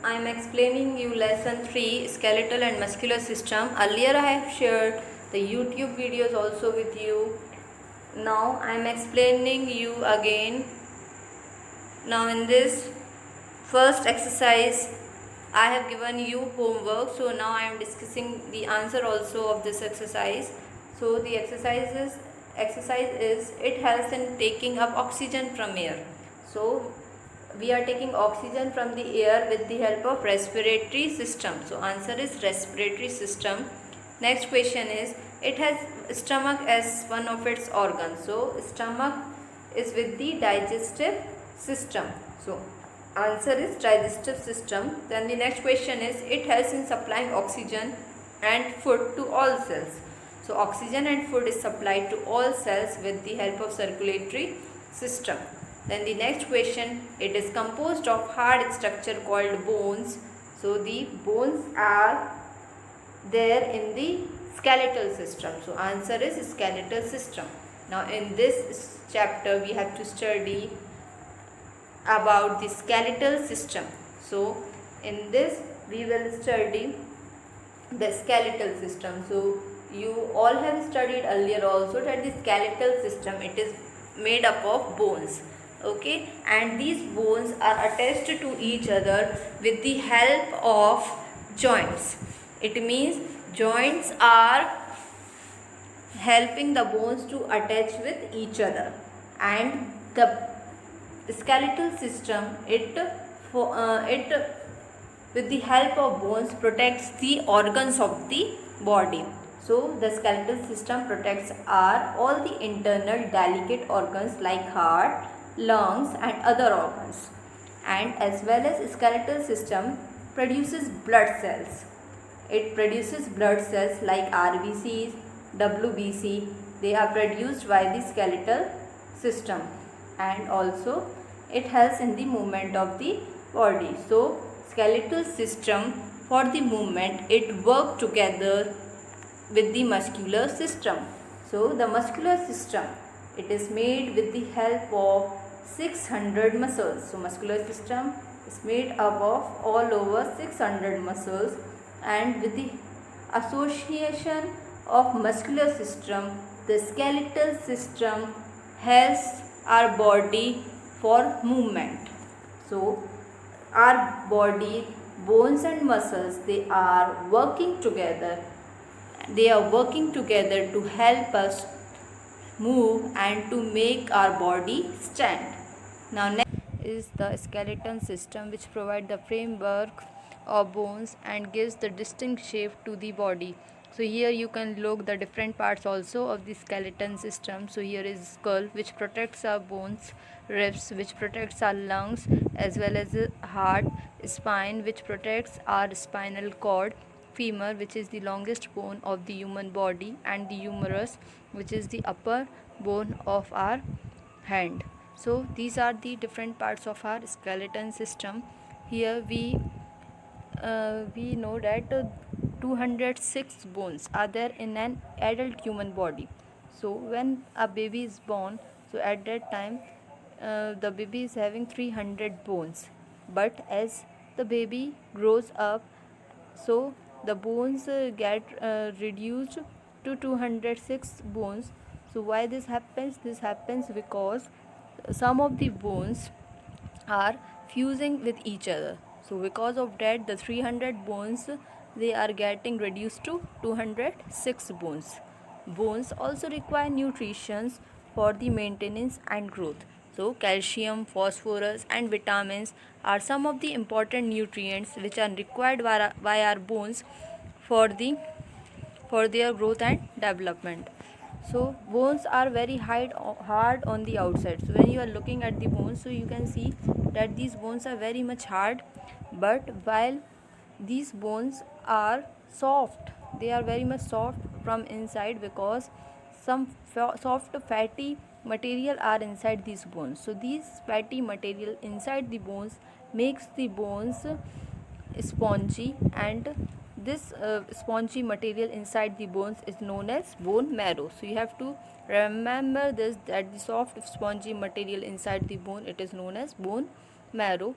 I am explaining you lesson 3 skeletal and muscular system. Earlier I have shared the YouTube videos also with you. Now I am explaining you again. Now in this first exercise I have given you homework, so now I am discussing the answer also of this exercise. So the exercise is it helps in taking up oxygen from air. So we are taking oxygen from the air with the help of respiratory system. So answer is respiratory system. Next question is it has stomach as one of its organs. So stomach is with the digestive system. So answer is digestive system. Then the next question is it helps in supplying oxygen and food to all cells. So oxygen and food is supplied to all cells with the help of circulatory system. Then the next question, it is composed of hard structure called bones. So the bones are there in the skeletal system. So answer is skeletal system. Now in this chapter we have to study about the skeletal system. So in this we will study the skeletal system. So you all have studied earlier also that the skeletal system, it is made up of bones. Okay, and these bones are attached to each other with the help of joints. It means joints are helping the bones to attach with each other, and the skeletal system it with the help of bones protects the organs of the body. So the skeletal system protects all the internal delicate organs like heart, lungs and other organs, and as well as skeletal system produces blood cells. It produces blood cells like RBCs, WBC. They are produced by the skeletal system, and also it helps in the movement of the body. So skeletal system for the movement it work together with the muscular system. So the muscular system it is made with the help of 600 muscles. So muscular system is made up of all over 600 muscles, and with the association of muscular system, the skeletal system helps our body for movement. So our body, bones and muscles, they are working together. They are working together to help us move and to make our body stand. Now next is the skeleton system, which provides the framework of bones and gives the distinct shape to the body. So here you can look the different parts also of the skeleton system. So here is skull, which protects our bones, ribs, which protects our lungs, as well as heart, spine, which protects our spinal cord, femur, which is the longest bone of the human body, and the humerus, which is the upper bone of our hand. So these are the different parts of our skeleton system. Here we know that 206 bones are there in an adult human body. So when a baby is born, so at that time the baby is having 300 bones, but as the baby grows up, so the bones get reduced to 206 bones. So why this happens? This happens because some of the bones are fusing with each other. So because of that, the 300 bones they are getting reduced to 206 bones. Bones also require nutrition for the maintenance and growth. So calcium, phosphorus and vitamins are some of the important nutrients which are required by our bones for their growth and development. So bones are very hard on the outside. So when you are looking at the bones, so you can see that these bones are very much hard, but while these bones are soft, they are very much soft from inside because some soft fatty material are inside these bones. So these fatty material inside the bones makes the bones spongy, and this spongy material inside the bones is known as bone marrow. So you have to remember this, that the soft spongy material inside the bone, it is known as bone marrow.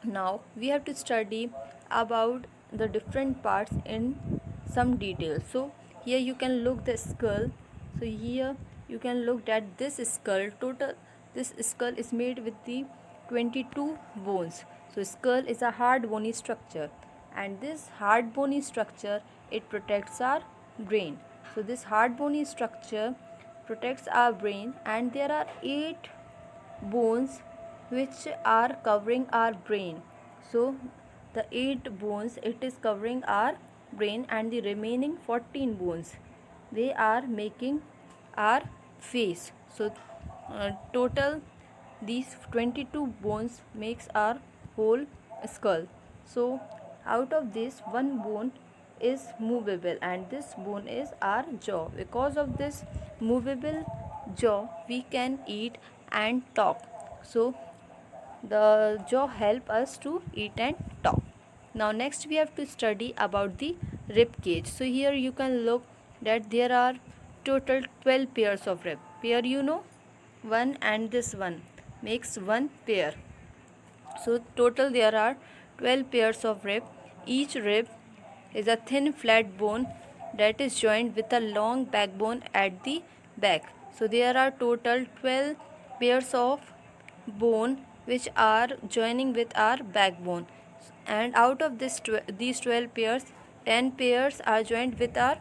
Now we have to study about the different parts in some detail. So here you can look the skull. So here you can look at this skull. Total this skull is made with the 22 bones. So skull is a hard bony structure, and this hard bony structure, it protects our brain. So this hard bony structure protects our brain, and there are 8 bones which are covering our brain. So the 8 bones, it is covering our brain, and the remaining 14 bones, they are making our face. So total these 22 bones makes our whole skull. So out of this, one bone is movable, and this bone is our jaw. Because of this movable jaw, we can eat and talk. So the jaw help us to eat and talk. Now next we have to study about the rib cage. So here you can look that there are total 12 pairs of rib. Pair, you know, one and this one makes one pair. So total there are 12 pairs of rib. Each rib is a thin flat bone that is joined with a long backbone at the back. So there are total 12 pairs of bone which are joining with our backbone, and out of these 12 pairs, 10 pairs are joined with our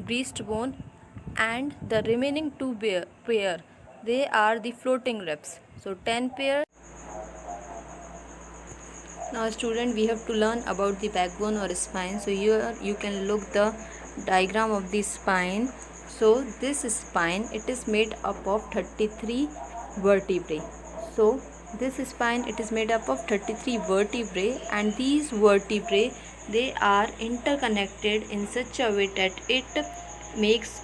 breastbone, and the remaining 2 pair, they are the floating ribs. So 10 pairs. Now student, we have to learn about the backbone or spine. So here you can look the diagram of the spine. So this spine, it is made up of 33 vertebrae. So this spine, it is made up of 33 vertebrae, and these vertebrae, they are interconnected in such a way that it makes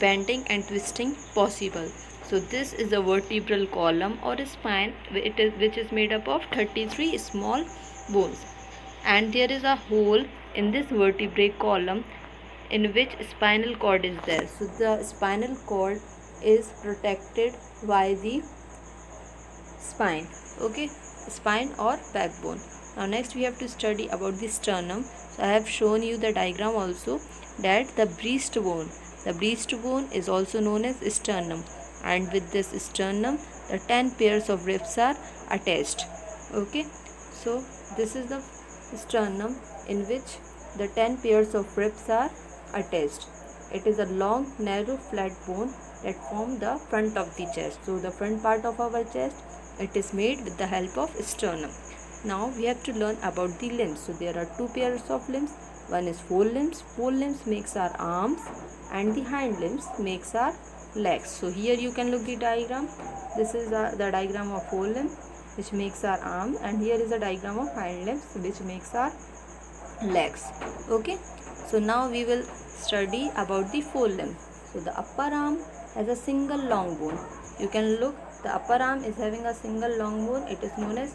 bending and twisting possible. So this is a vertebral column or a spine, which is made up of 33 small bones, and there is a hole in this vertebrae column in which spinal cord is there. So the spinal cord is protected by the spine. Okay, spine or backbone. Now next we have to study about the sternum. So I have shown you the diagram also, that the breastbone is also known as sternum, and with this sternum the 10 pairs of ribs are attached. Okay, so this is the sternum in which the 10 pairs of ribs are attached. It is a long, narrow, flat bone that form the front of the chest. So the front part of our chest, it is made with the help of sternum. Now we have to learn about the limbs. So there are 2 pairs of limbs. One is forelimbs. Forelimbs makes our arms, and the hind limbs makes our legs. So here you can look the diagram. This is the diagram of forelimb, which makes our arm, and here is a diagram of hind limbs, which makes our legs. Okay, so now we will study about the forelimb. So the upper arm has a single long bone. You can look, the upper arm is having a single long bone. It is known as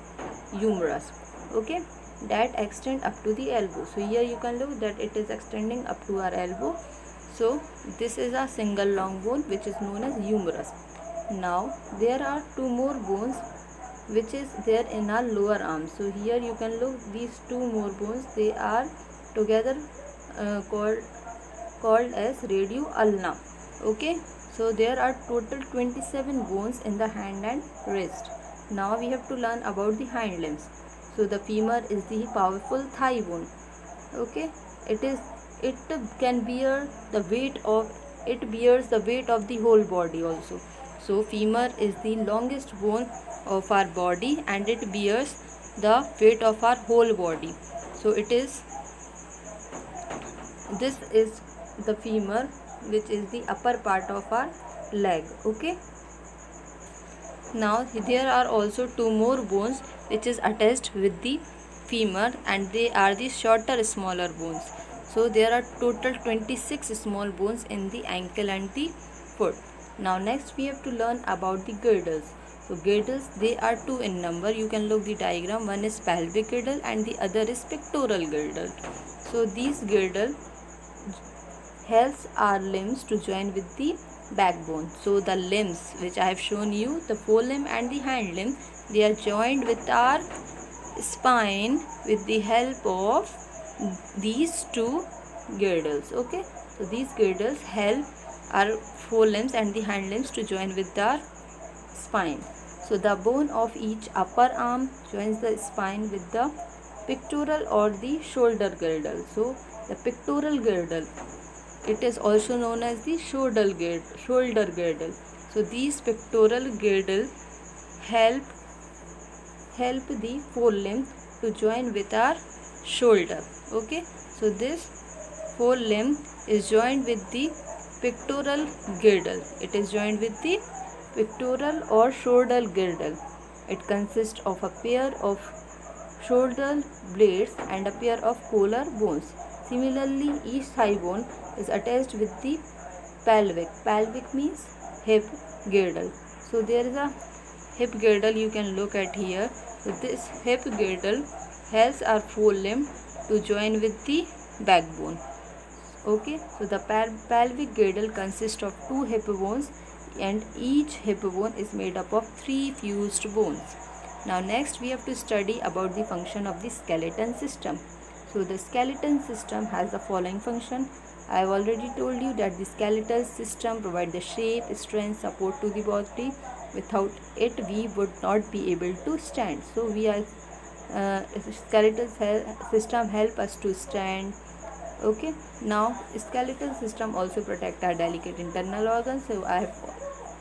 humerus. Okay, that extend up to the elbow. So here you can look that it is extending up to our elbow. So this is a single long bone which is known as humerus. Now there are 2 more bones which is there in our lower arm. So here you can look, these 2 more bones, they are together called as radio ulna. Okay, so there are total 27 bones in the hand and wrist. Now we have to learn about the hind limbs. So the femur is the powerful thigh bone. Okay, it can bear the weight of, it bears the weight of the whole body also. So femur is the longest bone of our body, and it bears the weight of our whole body. So this is the femur, which is the upper part of our leg. Okay, now there are also 2 more bones which is attached with the femur, and they are the shorter, smaller bones. So there are total 26 small bones in the ankle and the foot. Now next we have to learn about the girdles. So girdles, they are 2 in number. You can look the diagram. One is pelvic girdle and the other is pectoral girdle. So these girdle helps our limbs to join with the backbone. So the limbs which I have shown you, the forelimb and the hind limb, they are joined with our spine with the help of these two girdles. Okay, so these girdles help our forelimbs and the hind limbs to join with our spine. So the bone of each upper arm joins the spine with the pectoral or the shoulder girdle. So the pectoral girdle, it is also known as the shoulder girdle. So these pectoral girdle help the forelimb to join with our shoulder. Okay, so this forelimb is joined with the pectoral girdle. It is joined with the pectoral or shoulder girdle. It consists of a pair of shoulder blades and a pair of collar bones. Similarly, each thigh bone is attached with the pelvic. Pelvic means hip girdle. So there is a hip girdle you can look at here. So this hip girdle helps our forelimb to join with the backbone. Okay, so the pelvic girdle consists of 2 hip bones and each hip bone is made up of 3 fused bones. Now next we have to study about the function of the skeleton system. So the skeleton system has the following function. I have already told you that the skeletal system provides the shape, strength, support to the body. Without it we would not be able to stand. So skeletal system help us to stand. Okay, now skeletal system also protect our delicate internal organs. So I have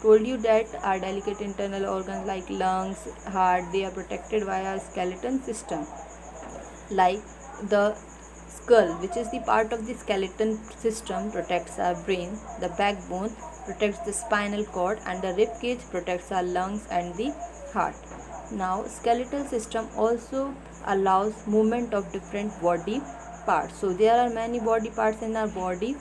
told you that our delicate internal organs like lungs, heart, they are protected by our skeleton system. Like the skull, which is the part of the skeleton system, protects our brain. The backbone protects the spinal cord, and the rib cage protects our lungs and the heart. Now skeletal system also allows movement of different body parts. So there are many body parts in our body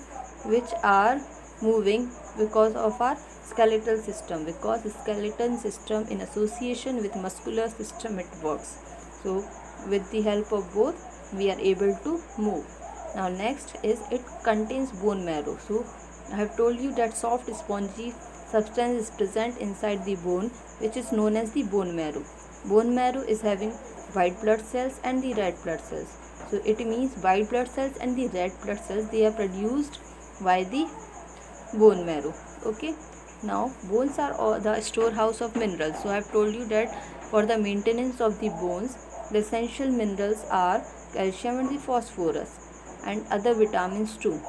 which are moving because of our skeletal system, because skeleton system in association with muscular system it works. So with the help of both we are able to move. Now next is it contains bone marrow. So I have told you that soft spongy substance is present inside the bone which is known as the bone marrow. Bone marrow is having white blood cells and the red blood cells. So it means white blood cells and the red blood cells, they are produced by the bone marrow. Okay, now bones are the storehouse of minerals. So I have told you that for the maintenance of the bones, the essential minerals are calcium and the phosphorus and other vitamins too.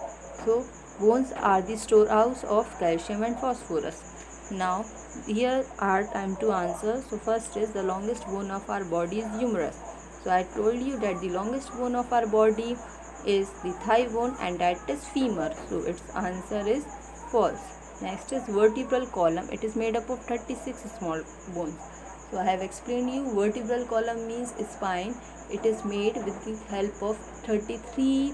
So bones are the storehouse of calcium and phosphorus. Now here are time to answer. So first is the longest bone of our body is humerus. So I told you that the longest bone of our body is the thigh bone and that is femur. So its answer is false. Next is vertebral column. It is made up of 36 small bones. So I have explained you vertebral column means spine. It is made with the help of 33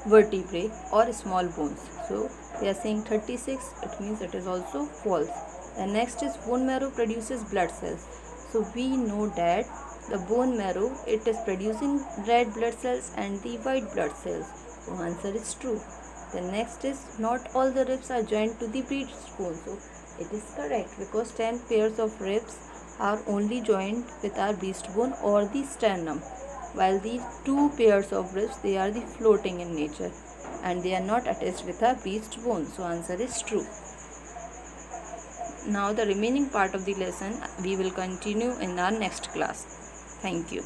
vertebrae or small bones. So they are saying 36, it means it is also false. And next is bone marrow produces blood cells. So we know that the bone marrow, it is producing red blood cells and the white blood cells. So answer is true. The next is not all the ribs are joined to the breastbone. So it is correct because 10 pairs of ribs are only joined with our breastbone or the sternum, while the 2 pairs of ribs, they are the floating in nature and they are not attached with our breastbone. So answer is true. Now the remaining part of the lesson we will continue in our next class. Thank you.